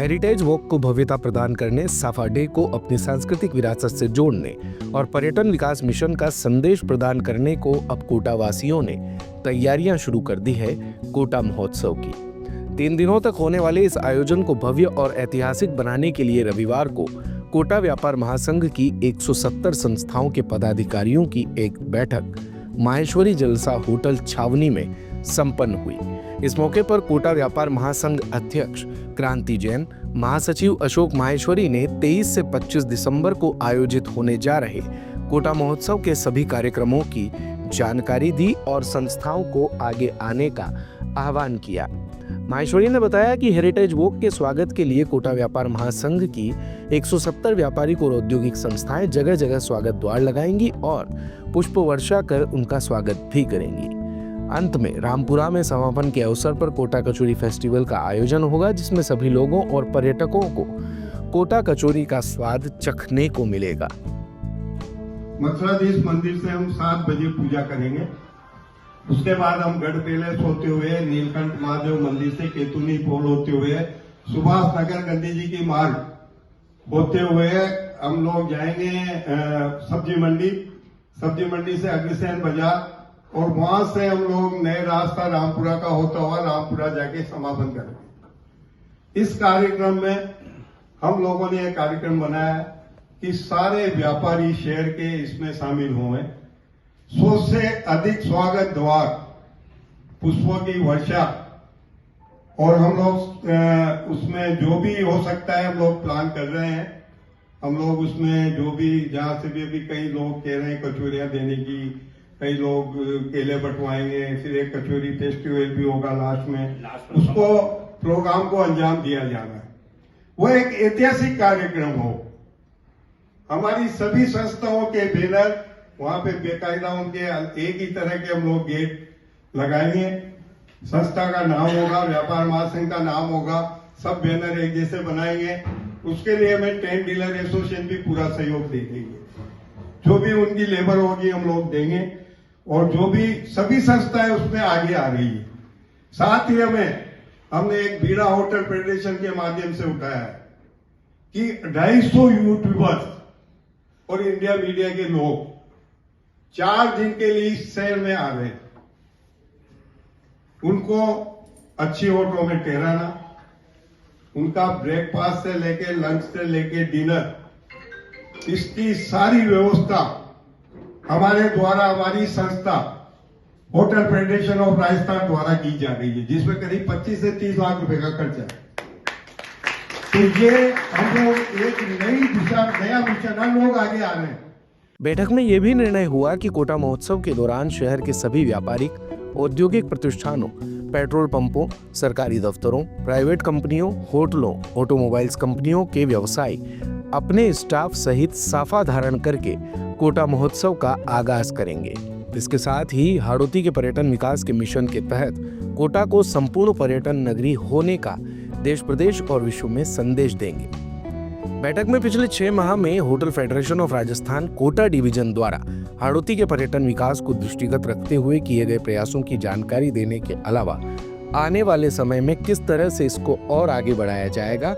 Heritage walk को भव्यता प्रदान करने, साफा डे को अपनी सांस्कृतिक विरासत से जोड़ने और पर्यटन विकास मिशन का संदेश प्रदान करने को अब कोटा वासियों ने तैयारियां शुरू कर दी है कोटा महोत्सव की। 3 दिनों तक होने वाले इस आयोजन को भव्य और ऐतिहासिक बनाने के लिए रविवार को कोटा व्यापार महासंघ की 170 संस्थाओं के पदाधिकारियों की एक बैठक माहेश्वरी जलसा होटल छावनी में संपन्न हुई। इस मौके पर कोटा व्यापार महासंघ अध्यक्ष क्रांति जैन, महासचिव अशोक माहेश्वरी ने 23 से 25 दिसंबर को आयोजित होने जा रहे कोटा महोत्सव के सभी कार्यक्रमों की जानकारी दी और संस्थाओं को आगे आने का आह्वान किया। माहेश्वरी ने बताया कि हेरिटेज वॉक के स्वागत के लिए कोटा व्यापार महासंघ की 170 व्यापारिक और औद्योगिक संस्थाएं जगह जगह स्वागत द्वार लगाएंगी और पुष्प वर्षा कर उनका स्वागत भी करेंगी। अंत में रामपुरा में समापन के अवसर पर कोटा कचौरी फेस्टिवल का आयोजन होगा, जिसमें सभी लोगों और पर्यटकों को कोटा कचौरी का स्वाद चखने को मिलेगा। मथुराधीश मंदिर से हम 7 बजे पूजा करेंगे। उसके बाद हम गढ़ पैलेस होते हुए नीलकंठ महादेव मंदिर से केतुनी पोल होते हुए सुभाष नगर गांधी जी की मार्ग होते हुए हम लोग जाएंगे सब्जी मंडी से अग्रसेन बाजार और वहां से हम लोग नए रास्ता रामपुरा का होता हुआ रामपुरा जाके समापन करेंगे। इस कार्यक्रम में हम लोगों ने एक कार्यक्रम बनाया कि सारे व्यापारी शहर के इसमें शामिल हुए। 100 से अधिक स्वागत द्वार, पुष्पों की वर्षा और हम लोग उसमें जो भी हो सकता है हम लोग प्लान कर रहे हैं। हम लोग उसमें जो भी जहां से भी कई लोग कह रहे हैं कचौरियां देने की, कई लोग केले बंटवाएंगे, फिर एक कचौरी फेस्टिवल भी होगा लास्ट में, उसको प्रोग्राम को अंजाम दिया जाना है। वो एक ऐतिहासिक कार्यक्रम हो। हमारी सभी संस्थाओं के बैनर वहां पे बेकायदा उनके एक ही तरह के हम लोग गेट लगाएंगे। संस्था का नाम होगा, व्यापार महासंघ का नाम होगा, सब बैनर एक जैसे बनाएंगे। उसके लिए हमें टेंट डीलर एसोसिएशन भी पूरा सहयोग देंगे। जो भी उनकी लेबर होगी हम लोग देंगे और जो भी सभी संस्थाएं उसमें आगे आ रही है। साथ ही हमने एक बीड़ा होटल फेडरेशन के माध्यम से उठाया है कि 250 यूट्यूबर्स और इंडिया मीडिया के लोग 4 दिन के लिए इस शहर में आ रहे हैं। उनको अच्छी होटलों में ठहराना, उनका ब्रेकफास्ट से लेके लंच से लेके डिनर, इसकी सारी व्यवस्था हमारे द्वारा, हमारी संस्था होटल फेडरेशन ऑफ राजस्थान द्वारा की जा रही है, जिसमें करीब 25 से 30 लाख रुपए का खर्चा है। तो ये हम लोग एक नई दिशा, नया मिशन, लोग आगे आ रहे हैं। बैठक में यह भी निर्णय हुआ कि कोटा महोत्सव के दौरान शहर के सभी व्यापारिक, औद्योगिक प्रतिष्ठानों, पेट्रोल पंपों, सरकारी दफ्तरों, प्राइवेट कंपनियों, होटलों, ऑटोमोबाइल्स कंपनियों के व्यवसायी अपने स्टाफ सहित साफा धारण करके कोटा महोत्सव का आगाज करेंगे। इसके साथ ही हाड़ौती के पर्यटन विकास के मिशन के तहत कोटा को संपूर्ण पर्यटन नगरी होने का देश प्रदेश और विश्व में संदेश देंगे। बैठक में पिछले 6 माह में hotel federation of Rajasthan Kota division द्वारा हाड़ौती के पर्यटन विकास को दृष्टिगत रखते हुए किए गए प्रयासों की जानकारी देने के अलावा आने वाले समय में किस तरह से इसको और आगे बढ़ाया जाएगा,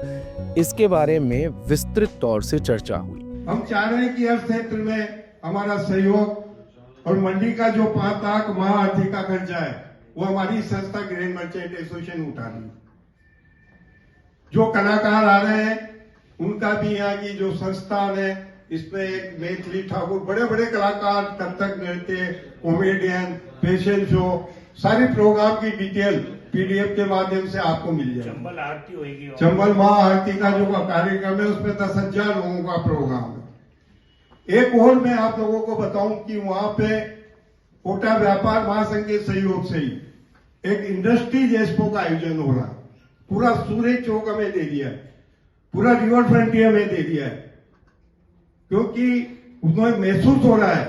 इसके बारे में विस्तृत तौर से चर्चा हुई। हम चाह रहे हैं कि हर क्षेत्र में हमारा सहयोग और मंडी का जो 5 लाख महाआर्थिक का खर्चा है वो हमारी संस्था ग्रैंड मर्चेंट एसोसिएशन उठा रही है। जो कलाकार आ रहे हैं उनका भी यहाँ की जो संस्थान है, इसमें एक मैथिली ठाकुर, बड़े बड़े कलाकार, कथक नृत्य, कॉमेडियन, फैशन शो, सारी प्रोग्राम की डिटेल पीडीएफ के माध्यम से आपको मिल जाएगी। चंबल आरती होगी, चंबल महाआरती का जो कार्यक्रम है उसमें 10,000 लोगों का प्रोग्राम है। एक और मैं आप लोगों को बताऊं कि वहां पे कोटा व्यापार महासंघ के सहयोग से ही एक इंडस्ट्रीज एक्सपो का आयोजन हो रहा है। पूरा सूरज चौक हमें दे दिया है, पूरा रिवर फ्रंट हमें दे दिया है, क्योंकि उसमें महसूस हो रहा है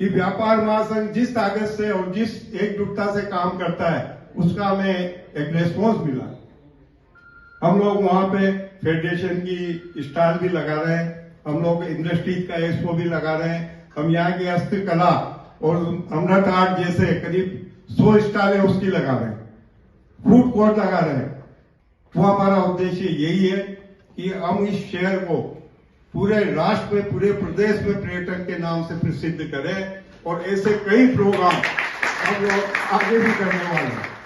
कि व्यापार महासंघ जिस ताकत से और जिस एकजुटता से काम करता है उसका हमें एक रेस्पॉन्स मिला। हम लोग वहां पे फेडरेशन की स्टॉल भी लगा रहे हैं, हम लोग इंडस्ट्रीज का एक्सपो भी लगा रहे हैं। हम यहाँ की हस्तकला और अमृत आर्ट जैसे करीब 100 स्टॉल है उसकी लगा रहे हैं, फूड कोर्ट लगा रहे हैं। वो हमारा उद्देश्य यही है कि हम इस शहर को पूरे राष्ट्र में, पूरे प्रदेश में पर्यटन के नाम से प्रसिद्ध करें और ऐसे कई प्रोग्राम हम लोग आगे भी करने वाले हैं।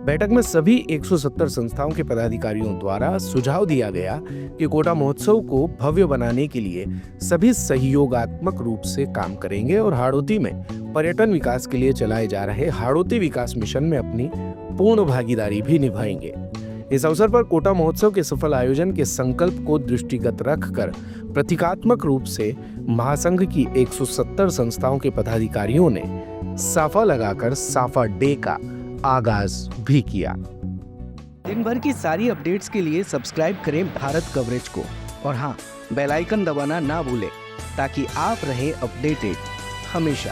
बैठक में सभी 170 संस्थाओं के पदाधिकारियों द्वारा सुझाव दिया गया कि कोटा महोत्सव को भव्य बनाने के लिए सभी सहयोगात्मक रूप से काम करेंगे और हाड़ौती में पर्यटन विकास के लिए चलाए जा रहे हाड़ौती विकास मिशन में अपनी पूर्ण भागीदारी भी निभाएंगे। इस अवसर पर कोटा महोत्सव के सफल आयोजन के संकल्प को दृष्टिगत रखकर प्रतीकात्मक रूप से महासंघ की 170 संस्थाओं के पदाधिकारियों ने साफा लगाकर साफा डे का आगाज भी किया। दिन भर की सारी अपडेट्स के लिए सब्सक्राइब करें भारत कवरेज को और हाँ, बेल आइकन दबाना ना भूलें ताकि आप रहे अपडेटेड हमेशा।